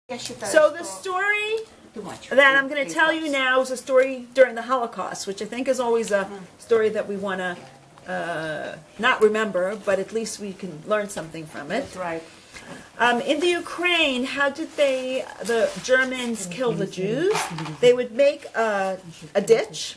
So the story that I'm going to tell you now is a story during the Holocaust, which I think is always a story that we want to not remember, but at least we can learn something from it. That's right. In the Ukraine, how did the Germans kill the Jews? They would make a ditch,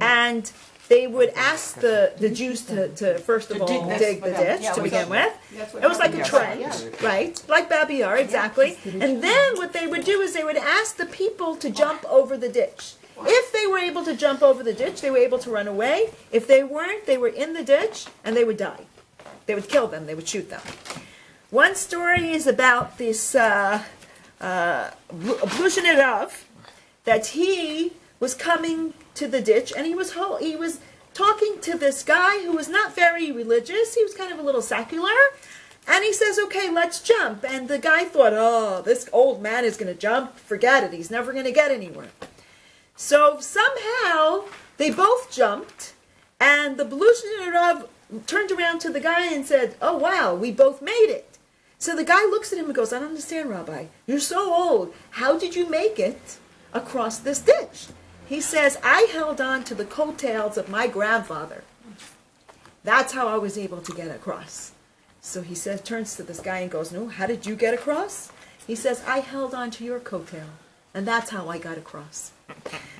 and they would ask the Jews to first of all dig the ditch to begin with. It was like a trench, right? Like Babi Yar, exactly. And then what they would do is they would ask the people to jump over the ditch. If they were able to jump over the ditch, they were able to run away. If they weren't, they were in the ditch and they would die. They would kill them. They would shoot them. One story is about this Blushin Rav, that he was coming to the ditch, and he was talking to this guy who was not very religious. He was kind of a little secular, and he says, "Okay, let's jump." And the guy thought, "Oh, this old man is going to jump. Forget it. He's never going to get anywhere." So somehow they both jumped, and the Blushin Rav turned around to the guy and said, "Oh wow, we both made it." So the guy looks at him and goes, "I don't understand, Rabbi. You're so old. How did you make it across this ditch?" He says, "I held on to the coattails of my grandfather. That's how I was able to get across." So he says, turns to this guy and goes, "No, how did you get across?" He says, "I held on to your coattail, and that's how I got across."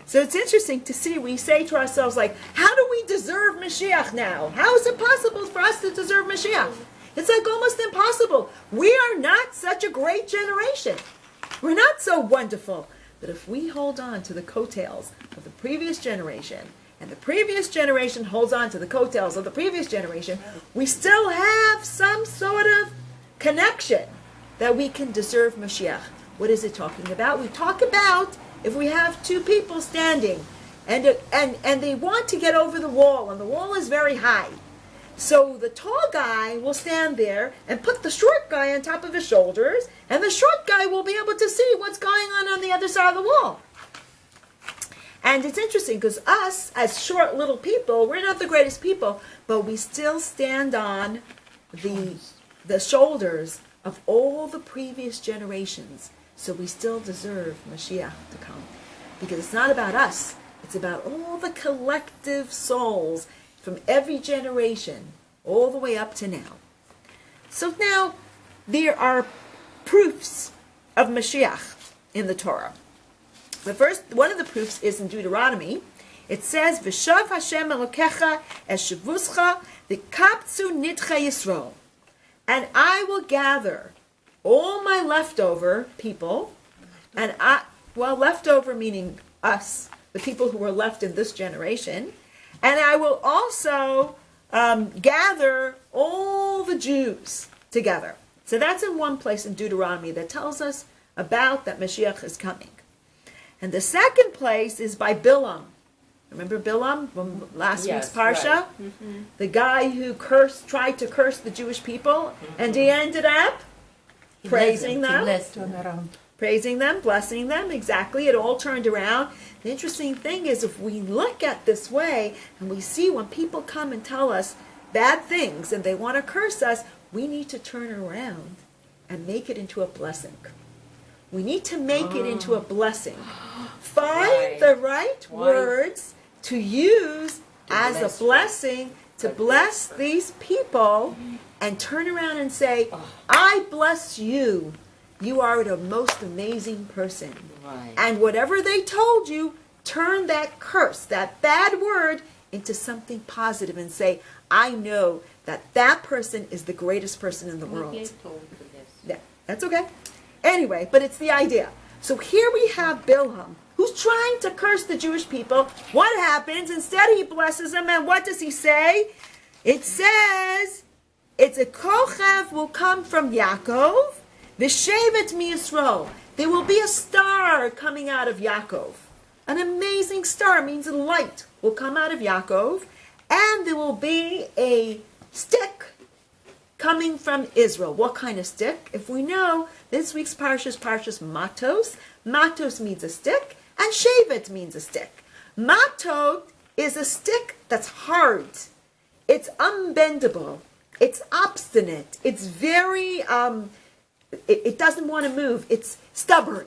So it's interesting to see, we say to ourselves, like, how do we deserve Moshiach now? How is it possible for us to deserve Moshiach? It's like almost impossible. We are not such a great generation. We're not so wonderful. But if we hold on to the coattails of the previous generation, and the previous generation holds on to the coattails of the previous generation, we still have some sort of connection that we can deserve Moshiach. What is it talking about? We talk about if we have two people standing, and they want to get over the wall, and the wall is very high. So the tall guy will stand there and put the short guy on top of his shoulders, and the short guy will be able to see what's going on the other side of the wall. And it's interesting because us, as short little people, we're not the greatest people, but we still stand on the shoulders of all the previous generations. So we still deserve Mashiach to come. Because it's not about us. It's about all the collective souls from every generation, all the way up to now. So now, there are proofs of Mashiach in the Torah. The first, one of the proofs is in Deuteronomy. It says, "V'shav Hashem Elokecha es shavuscha v'kaptzu nitcha Yisrael." And I will gather all my leftover people, and leftover meaning us, the people who were left in this generation, and I will also gather all the Jews together. So that's in one place in Deuteronomy that tells us about that Mashiach is coming. And the second place is by Bilam. Remember Bilam from last week's Parsha? Right. Mm-hmm. The guy who tried to curse the Jewish people, and he ended up praising them. Praising them, blessing them, exactly. It all turned around. The interesting thing is, if we look at this way and we see when people come and tell us bad things and they want to curse us, we need to turn around and make it into a blessing. We need to make it into a blessing. Find the right words to use as a blessing to bless these people, and turn around and say, "I bless you. You are the most amazing person." Right. And whatever they told you, turn that curse, that bad word, into something positive and say, "I know that person is the greatest person in the world." Yeah, that's okay. Anyway, but it's the idea. So here we have Bilham, who's trying to curse the Jewish people. What happens? Instead he blesses them, and what does he say? It says, it's a kochav will come from Yaakov, V'shevet miYisrael. There will be a star coming out of Yaakov. An amazing star, means a light will come out of Yaakov, and there will be a stick coming from Israel. What kind of stick? If we know, this week's parsha is Parshas Matos. Matos means a stick, and Shevet means a stick. Matot is a stick that's hard. It's unbendable. It's obstinate. It's very It doesn't want to move. It's stubborn.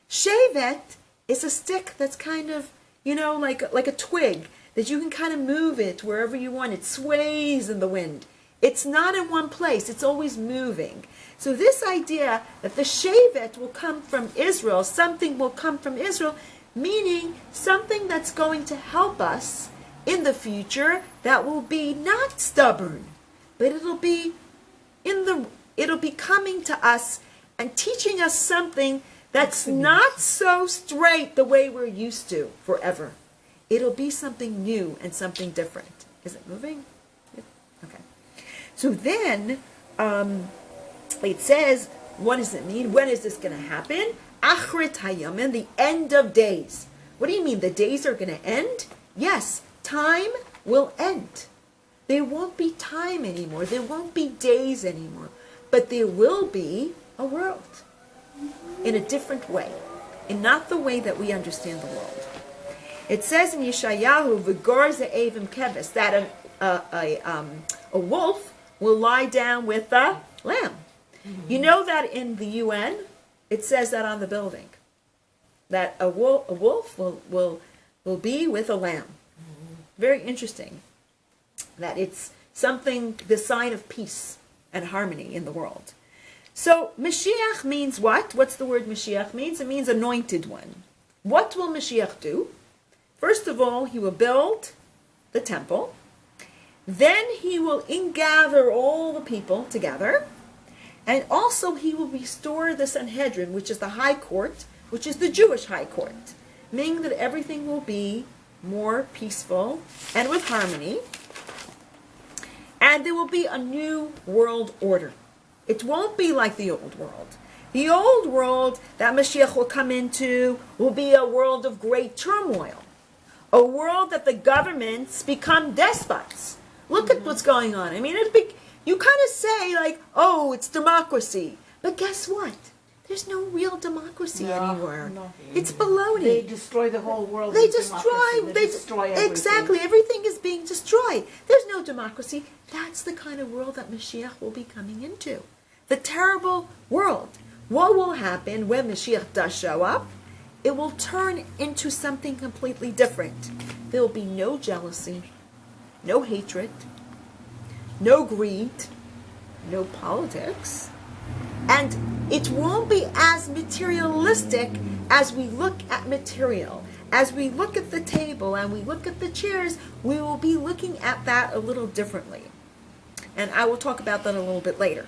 Shevet is a stick that's kind of, like a twig that you can kind of move it wherever you want. It sways in the wind. It's not in one place. It's always moving. So this idea that the Shevet will come from Israel, something will come from Israel, meaning something that's going to help us in the future that will be not stubborn, but it'll be coming to us and teaching us something that's not so straight the way we're used to forever. It'll be something new and something different. Is it moving? Okay. So then, it says, what does it mean? When is this going to happen? Achrit hayamin, the end of days. What do you mean? The days are going to end? Yes, time will end. There won't be time anymore. There won't be days anymore. But there will be a world in a different way, in not the way that we understand the world. It says in Yeshayahu, "V'gor ze'evim keves," that a wolf will lie down with a lamb. Mm-hmm. You know that in the UN, it says that on the building, that a wolf will be with a lamb. Mm-hmm. Very interesting. That it's something, the sign of peace and harmony in the world. So Mashiach means what? What's the word Mashiach means? It means anointed one. What will Mashiach do? First of all, he will build the temple. Then he will ingather all the people together. And also he will restore the Sanhedrin, which is the high court, which is the Jewish high court. Meaning that everything will be more peaceful and with harmony. And there will be a new world order. It won't be like the old world. The old world that Mashiach will come into will be a world of great turmoil. A world that the governments become despots. Look at what's going on. I mean, you kind of say like, oh, it's democracy. But guess what? There's no real democracy anywhere. No. It's baloney. They destroy the whole world. They destroy everything. Exactly. Everything is being destroyed. There's no democracy. That's the kind of world that Mashiach will be coming into. The terrible world. What will happen when Mashiach does show up? It will turn into something completely different. There will be no jealousy, no hatred, no greed, no politics, and it won't be as materialistic as we look at material. As we look at the table and we look at the chairs, we will be looking at that a little differently. And I will talk about that a little bit later.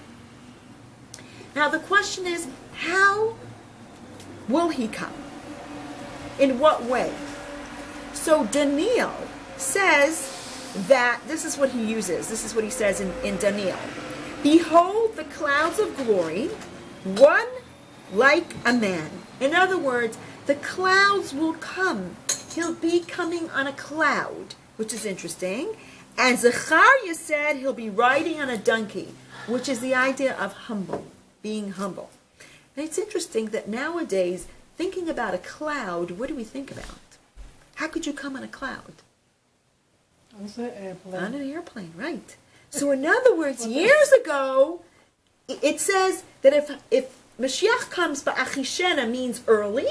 Now the question is, how will he come? In what way? So Daniel says that, this is what he uses, this is what he says in Daniel. Behold the clouds of glory, one like a man. In other words, the clouds will come. He'll be coming on a cloud, which is interesting. And Zechariah said he'll be riding on a donkey, which is the idea of humble, being humble. And it's interesting that nowadays, thinking about a cloud, what do we think about? How could you come on a cloud? On an airplane. On an airplane, right. So in other words, years ago, it says that if Mashiach comes, Ba'achishena means early,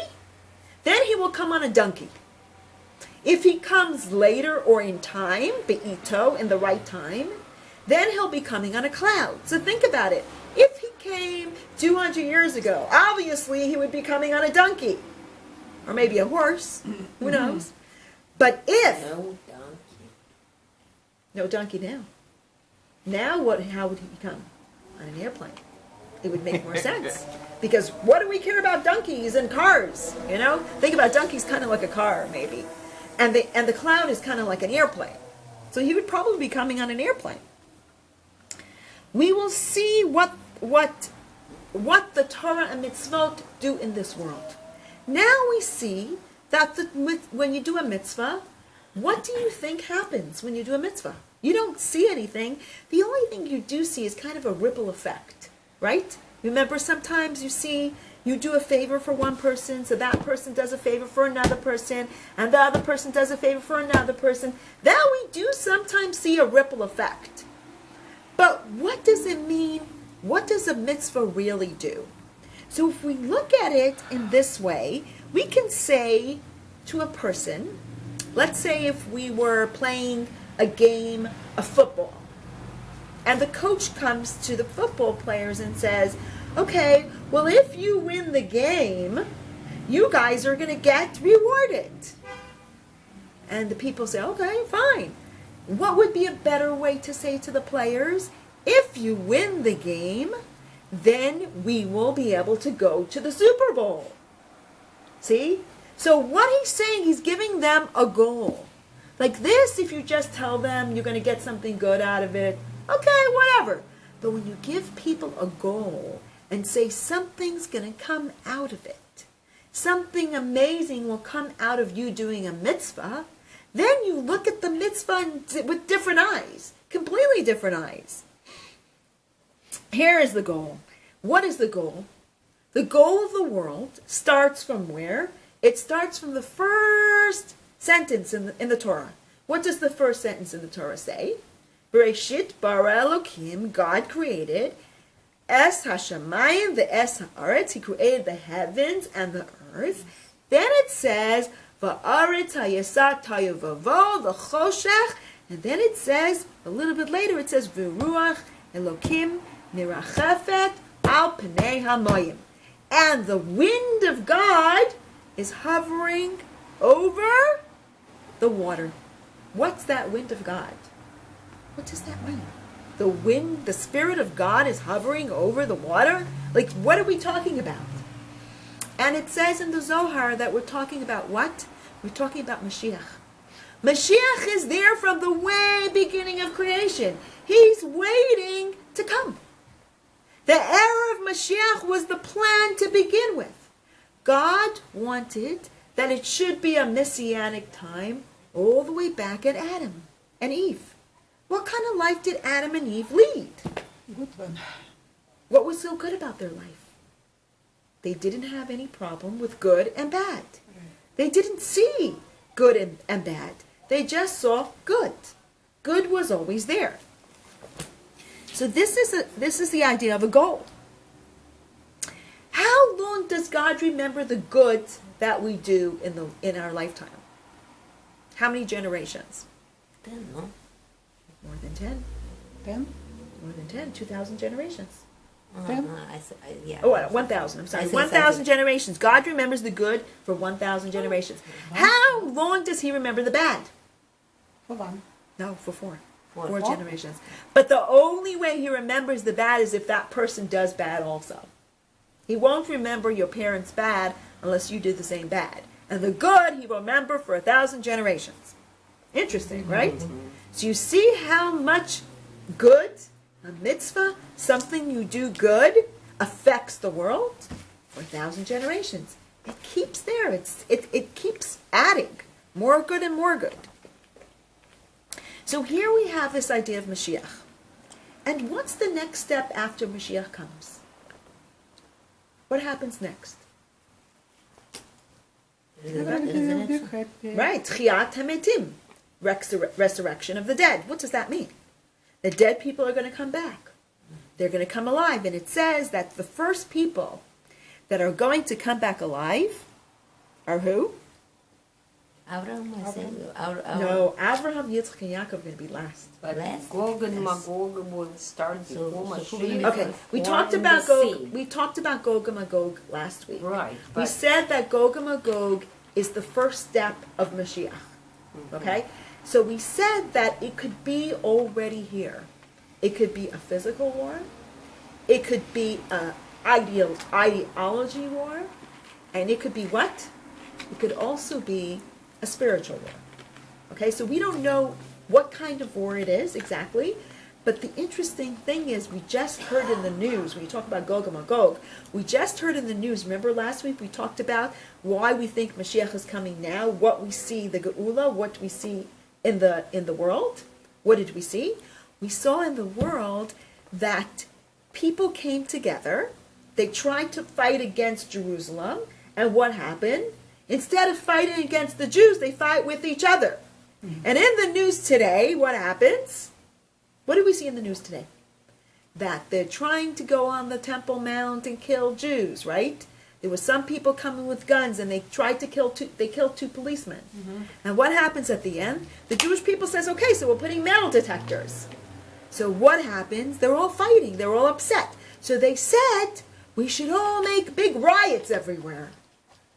then he will come on a donkey. If he comes later or in time, Be'ito, in the right time, then he'll be coming on a cloud. So think about it. If he came 200 years ago, obviously he would be coming on a donkey. Or maybe a horse. Who knows? But if... No donkey now. Now how would he come? On an airplane. It would make more sense. Because what do we care about donkeys and cars? You know? Think about donkeys kind of like a car, maybe. And the cloud is kind of like an airplane. So he would probably be coming on an airplane. We will see what the Torah and mitzvot do in this world. Now we see that when you do a mitzvah, what do you think happens when you do a mitzvah? You don't see anything. The only thing you do see is kind of a ripple effect, right? Remember, sometimes you do a favor for one person, so that person does a favor for another person, and the other person does a favor for another person. Then we do sometimes see a ripple effect. But what does it mean what does a mitzvah really do? So if we look at it in this way, we can say to a person, let's say if we were playing a game of football, and the coach comes to the football players and says, okay, well, if you win the game, you guys are going to get rewarded. And the people say, okay, fine. What would be a better way to say to the players? If you win the game, then we will be able to go to the Super Bowl. See? So what he's saying, he's giving them a goal. Like this, if you just tell them you're going to get something good out of it, okay, whatever. But when you give people a goal and say something's going to come out of it, something amazing will come out of you doing a mitzvah, then you look at the mitzvah with different eyes, completely different eyes. Here is the goal. What is the goal? The goal of the world starts from where? It starts from the first sentence in the Torah. What does the first sentence in the Torah say? Bereshit bara Elokim, God created, es hashamayim ve'es haaretz, He created the heavens and the earth. Then it says, va'aretz hayesat hayavavo v'choshech, and then it says, a little bit later, it says, v'ruach Elokim mirachefet al pnei hamayim. And the wind of God is hovering over the water. What's that wind of God? What does that mean? The wind, the Spirit of God is hovering over the water? Like, what are we talking about? And it says in the Zohar that we're talking about what? We're talking about Moshiach. Moshiach is there from the way beginning of creation. He's waiting to come. The era of Moshiach was the plan to begin with. God wanted that it should be a messianic time all the way back at Adam and Eve. What kind of life did Adam and Eve lead? Good one. What was so good about their life? They didn't have any problem with good and bad. They didn't see good and bad. They just saw good. Good was always there. So this is the idea of a goal. How long does God remember the good that we do in our lifetime? How many generations? 10, no? More than 10. 10? More than 10. 2,000 generations. Ten? Yeah. Oh, 1,000. I'm sorry. 1,000 generations. God remembers the good for 1,000 generations. How long does He remember the bad? For one. No, for four. Four. Four generations. But the only way He remembers the bad is if that person does bad also. He won't remember your parents' bad unless you did the same bad. And the good He will remember for 1,000 generations. Interesting, right? So you see how much good, a mitzvah, something you do good, affects the world for 1,000 generations. It keeps there. It keeps adding more good and more good. So here we have this idea of Mashiach. And what's the next step after Mashiach comes? What happens next? Right, Tchiat HaMetim, resurrection of the dead. What does that mean? The dead people are going to come back. They're going to come alive. And it says that the first people that are going to come back alive are who? Abraham. No, Abraham, Yitzchak, and Yaakov are going to be last. But Gog and Magog will start before Mashiach. Okay, we talked in about the Gog. sea. We talked about Gog and Magog last week. Right. We But said that Gog and Magog is the first step of Mashiach. Okay? So we said that it could be already here. It could be a physical war. It could be an ideology war. And it could be what? It could also be a spiritual war. Okay? So we don't know what kind of war it is exactly. But the interesting thing is, we just heard in the news, when you talk about Gog and Magog, we just heard in the news, remember last week we talked about why we think Mashiach is coming now, what we see, the Geula, what we see in the world. What did we see? We saw in the world that people came together, they tried to fight against Jerusalem, and what happened? Instead of fighting against the Jews, they fight with each other. And in the news today, what happens? What do we see in the news today? that they're trying to go on the Temple Mount and kill Jews, right? There were some people coming with guns, and they tried to kill they killed 2 policemen. And what happens at the end? The Jewish people says, okay, so we're putting metal detectors. So what happens? They're all fighting. They're all upset. So they said, we should all make big riots everywhere.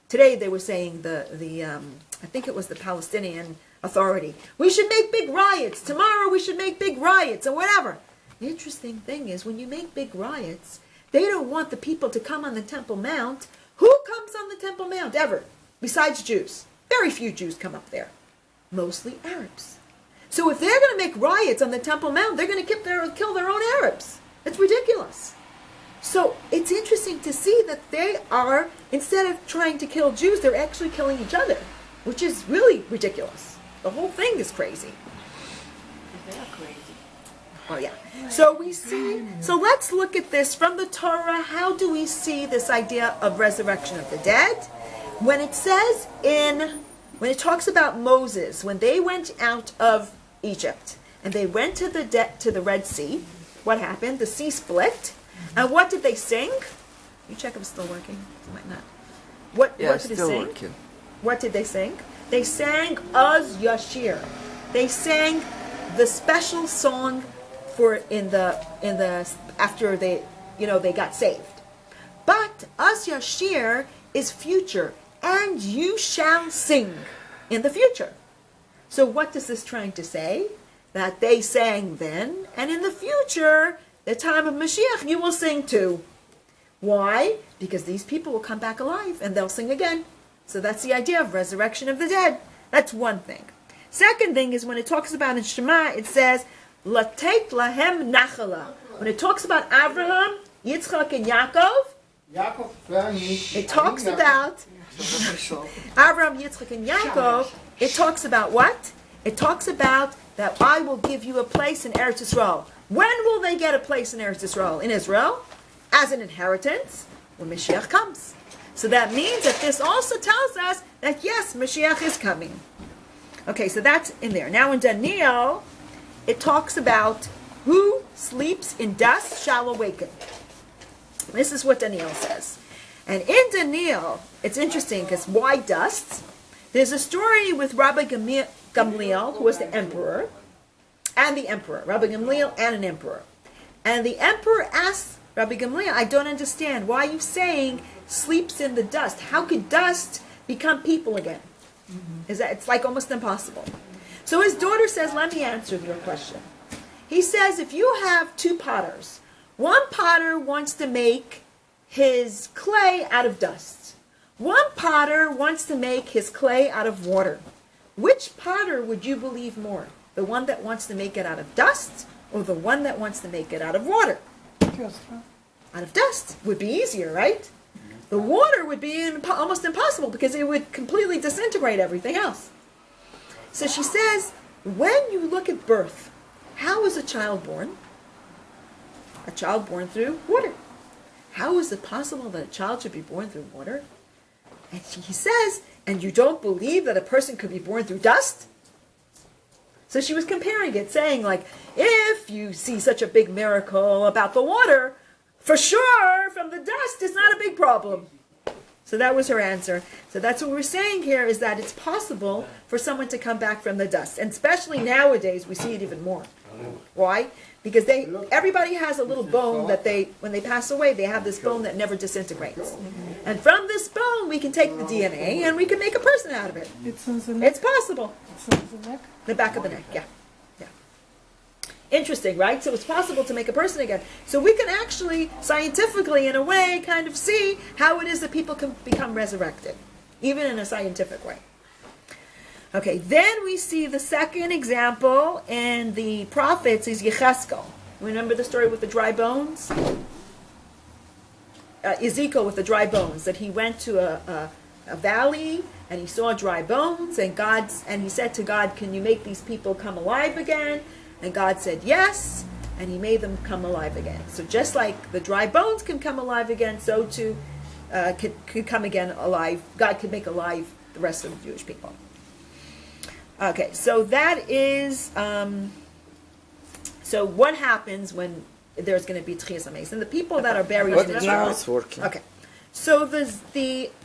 Today they were saying I think it was the Palestinian Authority, we should make big riots. Tomorrow we should make big riots and whatever. The interesting thing is when you make big riots, they don't want the people to come on the Temple Mount. Who comes on the Temple Mount ever? Besides Jews. Very few Jews come up there. Mostly Arabs. So if they're going to make riots on the Temple Mount, they're going to kill their own Arabs. It's ridiculous. So it's interesting to see that they are, instead of trying to kill Jews, they're actually killing each other, which is really ridiculous. The whole thing is crazy. They're crazy. Oh yeah. So we see, so let's look at this from the Torah. How do we see this idea of resurrection of the dead? When it says when it talks about Moses, when they went out of Egypt and they went to the Red Sea, what happened? The sea split. And what did they sing? You check if it's still working. It might not. What did they sing? Working. What did they sing? They sang Az Yashir. They sang the special song for after they got saved. But Az Yashir is future, and you shall sing in the future. So what is this trying to say? That they sang then, and in the future, the time of Moshiach, you will sing too. Why? Because these people will come back alive and they'll sing again. So that's the idea of resurrection of the dead. That's one thing. Second thing is when it talks about in Shema, it says, Latet lahem nachala. When it talks about Abraham, Yitzchak, and Yaakov, it talks about Abraham, Yitzchak, and Yaakov. It talks about what? It talks about that I will give you a place in Eretz Yisrael. When will they get a place in Eretz Yisrael? In Israel, as an inheritance, when Mashiach comes. So that means that this also tells us that yes, Mashiach is coming. Okay, so that's in there. Now in Daniel, it talks about who sleeps in dust shall awaken. This is what Daniel says. And in Daniel, it's interesting because why dust? There's a story with Rabbi Gamliel, who was the emperor, and the emperor. Rabbi Gamliel and an emperor. And the emperor asked Rabbi Gamliel, I don't understand. Why are you saying sleeps in the dust? How could dust become people again? It's like almost impossible. So his daughter says, let me answer your question. He says, if you have 2 potters, one potter wants to make his clay out of dust. One potter wants to make his clay out of water. Which potter would you believe more? The one that wants to make it out of dust or the one that wants to make it out of water? Out of dust would be easier, right? The water would be almost impossible because it would completely disintegrate everything else. So she says, when you look at birth, how is a child born? A child born through water. How is it possible that a child should be born through water? And he says, and you don't believe that a person could be born through dust? So she was comparing it, saying like, if you see such a big miracle about the water, for sure, from the dust, it's not a big problem. So that was her answer. So that's what we're saying here, is that it's possible for someone to come back from the dust. And especially nowadays, we see it even more. Why? Because everybody has a little bone that when they pass away, they have this bone that never disintegrates. And from this bone, we can take the DNA and we can make a person out of it. It's on the neck. It's possible. It's on the neck. The back of the neck, yeah. Interesting, right? So it's possible to make a person again. So we can actually, scientifically, in a way, kind of see how it is that people can become resurrected, even in a scientific way. Okay, then we see the second example in the prophets is Yecheskel. Remember the story with the dry bones? Ezekiel with the dry bones, that he went to a valley and he saw dry bones, and he said to God, can you make these people come alive again? And God said yes, and he made them come alive again. So just like the dry bones can come alive again, so too could come again alive. God could make alive the rest of the Jewish people. Okay, so that is, so what happens when there's going to be Tchias HaMeis. And the people that are buried What in now Israel. it's working. Okay. So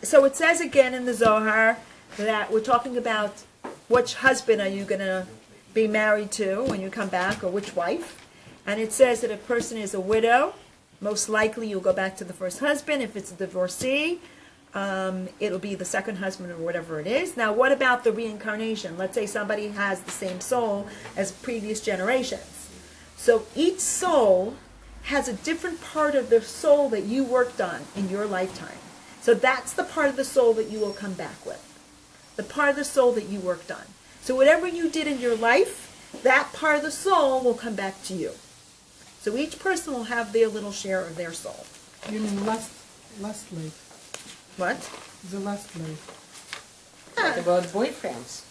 so it says again in the Zohar that we're talking about which husband are you going to be married to when you come back, or which wife. And it says that if a person is a widow, most likely you'll go back to the first husband. If it's a divorcee, it'll be the second husband or whatever it is. Now, what about the reincarnation? Let's say somebody has the same soul as previous generations. So each soul has a different part of the soul that you worked on in your lifetime. So that's the part of the soul that you will come back with. The part of the soul that you worked on. So whatever you did in your life, that part of the soul will come back to you. So each person will have their little share of their soul. You mean last life? What? The last life. What about boyfriends?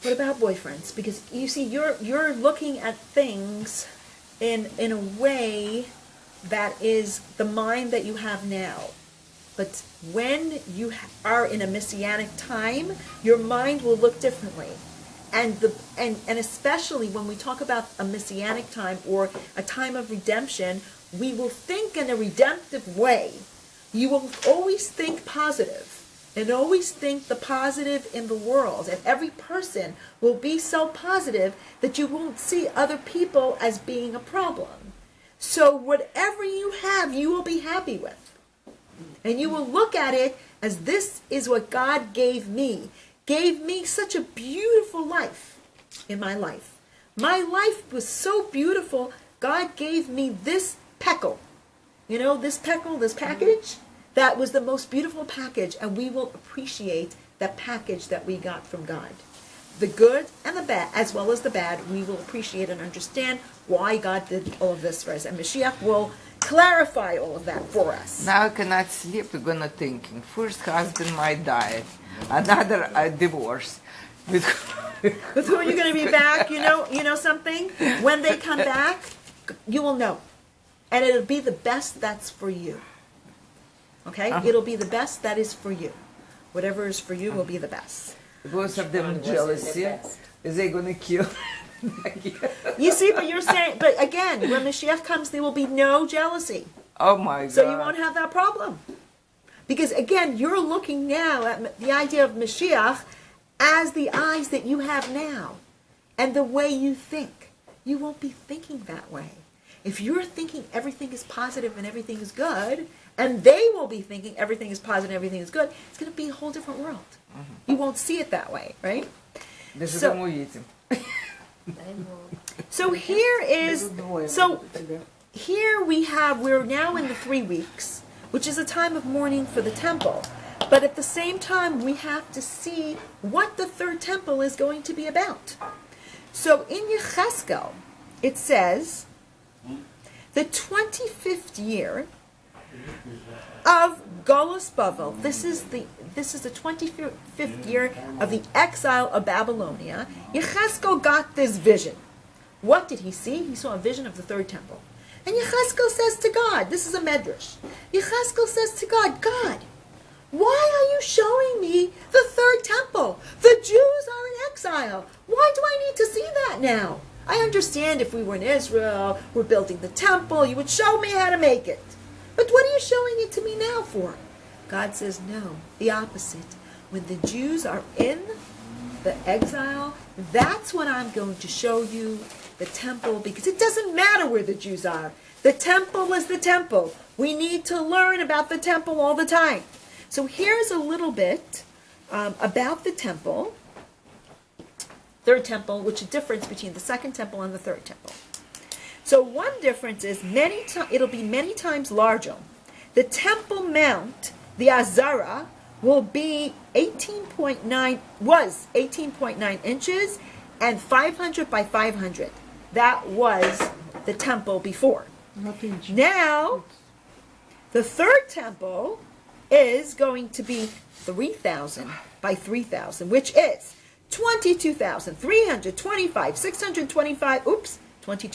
What about boyfriends? Because you see, you're looking at things in a way that is the mind that you have now. But when you are in a messianic time, your mind will look differently. And especially when we talk about a messianic time or a time of redemption, we will think in a redemptive way. You will always think positive and always think the positive in the world. And every person will be so positive that you won't see other people as being a problem. So whatever you have, you will be happy with. And you will look at it as this is what God gave me. Gave me such a beautiful life in my life. My life was so beautiful, God gave me this peckle. You know, this peckle, this package, that was the most beautiful package, and we will appreciate that package that we got from God. The good and the bad, as well as the bad, we will appreciate and understand why God did all of this for us. And Moshiach will clarify all of that for us. Now I cannot sleep, I'm gonna thinking. First husband might die, another divorce. With who are you going to be back? You know something? When they come back, you will know. And it'll be the best that's for you. Okay? It'll be the best that is for you. Whatever is for you will be the best. Both of them jealousy. Is they gonna kill? You see, but you're saying, but again, when Mashiach comes, there will be no jealousy. Oh my God. So you won't have that problem. Because again, you're looking now at the idea of Mashiach as the eyes that you have now. And the way you think. You won't be thinking that way. If you're thinking everything is positive and everything is good, and they will be thinking everything is positive and everything is good, it's going to be a whole different world. You won't see it that way, right? So here is, so here we're now in the 3 weeks, which is a time of mourning for the temple. But at the same time, we have to see what the third temple is going to be about. So in Yecheskel, it says, the 25th year of Golus Bavel. This is the 25th year of the exile of Babylonia. Yecheskel got this vision. What did he see? He saw a vision of the third temple. And Yecheskel says to God, this is a medrash. Yecheskel says to God, God, why are you showing me the third temple? The Jews are in exile. Why do I need to see that now? I understand if we were in Israel, we're building the temple, you would show me how to make it. But what are you showing it to me now for? God says, no, the opposite. When the Jews are in the exile, that's when I'm going to show you the temple, because it doesn't matter where the Jews are. The temple is the temple. We need to learn about the temple all the time. So here's a little bit about the temple. Third temple, which is the difference between the second temple and the third temple. So one difference is it'll be many times larger. The Temple Mount, the Azara, will be 18.9 inches and 500 by 500. That was the temple before. Now, the third temple is going to be 3,000 by 3,000, which is 22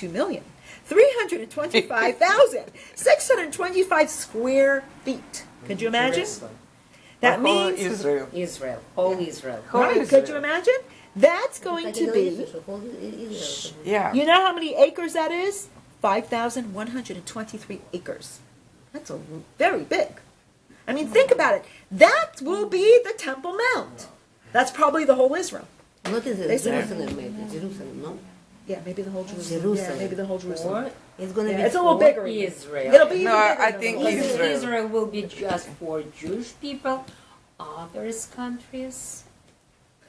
million. 325,625 square feet. Could you imagine? That means Israel, whole Israel. right? Could you imagine? That's going to be. Yeah. You know how many acres that is? 5,123 acres. That's very big. I mean, think about it. That will be the Temple Mount. That's probably the whole Israel. What is They it? said- Jerusalem, maybe. Jerusalem, no? Yeah, maybe the whole Jerusalem. Jerusalem. Yeah, maybe the whole Jerusalem. Or It's going to Yeah, be it's a little for bigger. Israel. It'll be even No, bigger I than think the whole Israel. Israel will be just for Jewish people, others countries.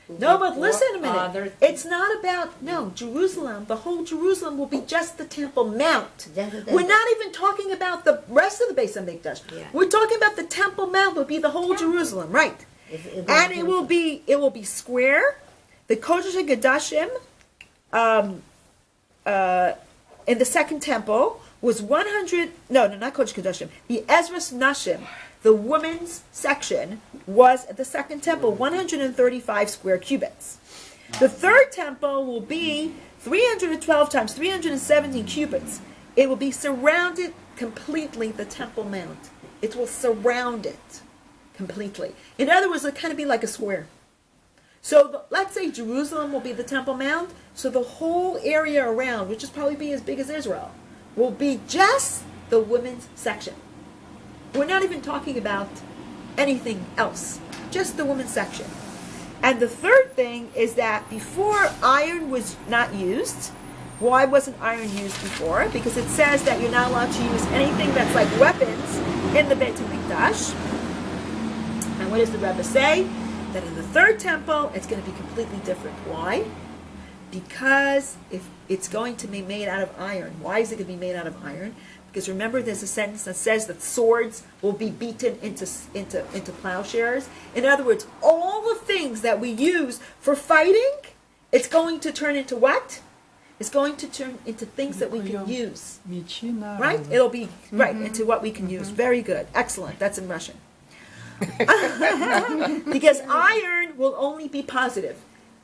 will No, be but for listen a minute. other- It's not about, no, Jerusalem. The whole Jerusalem will be just the Temple Mount. Just the We're temple. not even talking about the rest of the Beis HaMikdash. Yeah. We're talking about the Temple Mount will be the whole Jerusalem, right? It's And it will be square. The Kodesh HaGadashim, in the second temple was 100. No, not Kodesh HaGadashim. The Ezras Nashim, the women's section, was at the second temple 135 square cubits. The third temple will be 312 times 317 cubits. It will be surrounded completely, the Temple Mount. It will surround it completely. In other words, it'll kind of be like a square. So let's say Jerusalem will be the Temple Mount. So the whole area around, which is probably be as big as Israel, will be just the women's section. We're not even talking about anything else, just the women's section. And the third thing is that before iron was not used. Why wasn't iron used before? Because it says that you're not allowed to use anything that's like weapons in the Beit HaMikdash. And what does the Rebbe say? That in the third temple, it's going to be completely different. Why? Because if it's going to be made out of iron. Why is it going to be made out of iron? Because remember, there's a sentence that says that swords will be beaten into plowshares. In other words, all the things that we use for fighting, it's going to turn into what? It's going to turn into things that we can use. Мечи Right? It'll be, right, into what we can use. Very good. Excellent. That's in Russian. Because iron will only be positive.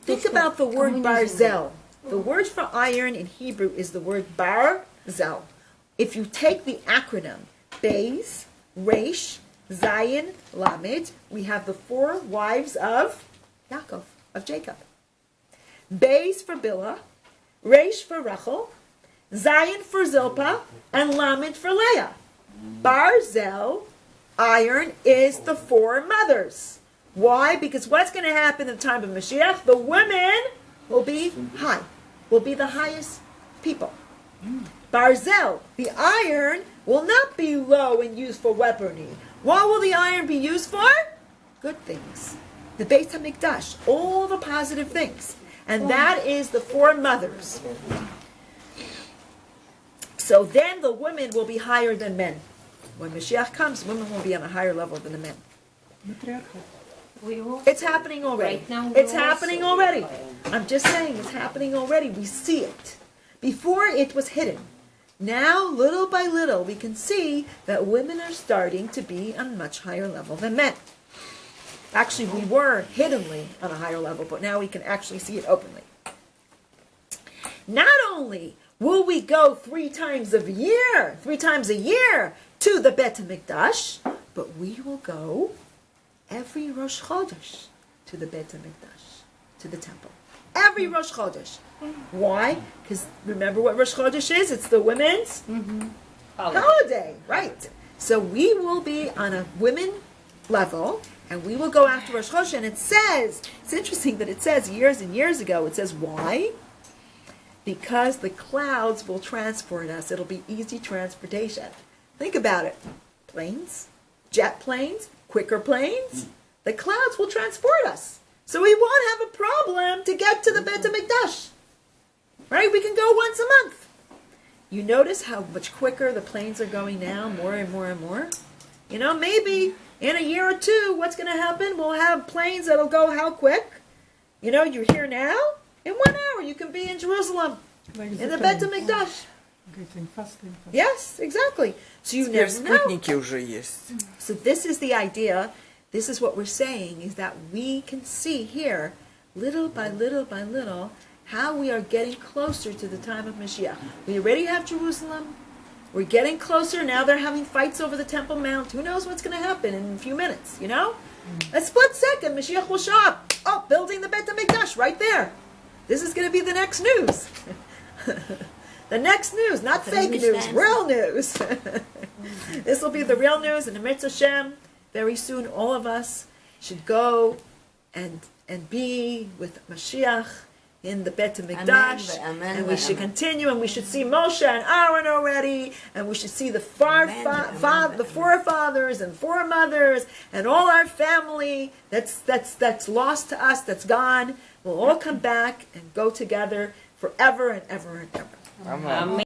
Think about the word barzel. The word for iron in Hebrew is the word barzel. If you take the acronym Beis, Resh, Zayin, Lamed, we have the four wives of Yaakov, of Jacob. Beis for Bilhah, Resh for Rachel, Zayin for Zilpah, and Lamed for Leah. Barzel, iron, is the four mothers. Why? Because what's going to happen in the time of Mashiach? The women will be high, will be the highest people. Barzel, the iron, will not be low and used for weaponry. What will the iron be used for? Good things. The Beit HaMikdash, all the positive things. And that is the four mothers. So then the women will be higher than men. When Mashiach comes, women will be on a higher level than the men. We will. It's happening already. Right now, It's we happening also- already. I'm just saying, it's happening already. We see it. Before, it was hidden. Now, little by little, we can see that women are starting to be on a much higher level than men. Actually, we were hiddenly on a higher level, but now we can actually see it openly. Not only will we go 3 times a year to the Beit HaMikdash, but we will go every Rosh Chodesh to the Beit HaMikdash, to the temple. Every Rosh Chodesh. Why? Because remember what Rosh Chodesh is? It's the women's holiday, right? So we will be on a women level, and we will go after Rosh Chodesh. And it says, it's interesting that it says years and years ago, it says why? Because the clouds will transport us. It'll be easy transportation. Think about it. Planes, jet planes, quicker planes. The clouds will transport us. So we won't have a problem to get to the Beit HaMikdash. Right? We can go once a month. You notice how much quicker the planes are going now, more and more and more? You know, maybe in a year or two, what's going to happen? We'll have planes that'll go how quick? You know, you're here now. In 1 hour, you can be in Jerusalem, in the Beit HaMikdash. Getting faster and faster. Yes, exactly. So you Теперь never know. спутники уже есть. So this is the idea. This is what we're saying, is that we can see here, little by little by little, how we are getting closer to the time of Mashiach. We already have Jerusalem. We're getting closer. Now they're having fights over the Temple Mount. Who knows what's going to happen in a few minutes, you know? A split second, Mashiach will show up. Oh, building the Beit HaMikdash right there. This is going to be the next news. The next news, not But fake English news, fans- real news. This will be the real news, and Eretz Hashem, very soon all of us should go and be with Mashiach in the Bet HaMikdash, Amen, and we should amen. continue, and we should see Moshe and Aaron already, and we should see the the forefathers and foremothers and all our family that's lost to us, that's gone. We'll all come back and go together forever and ever and ever. Amen.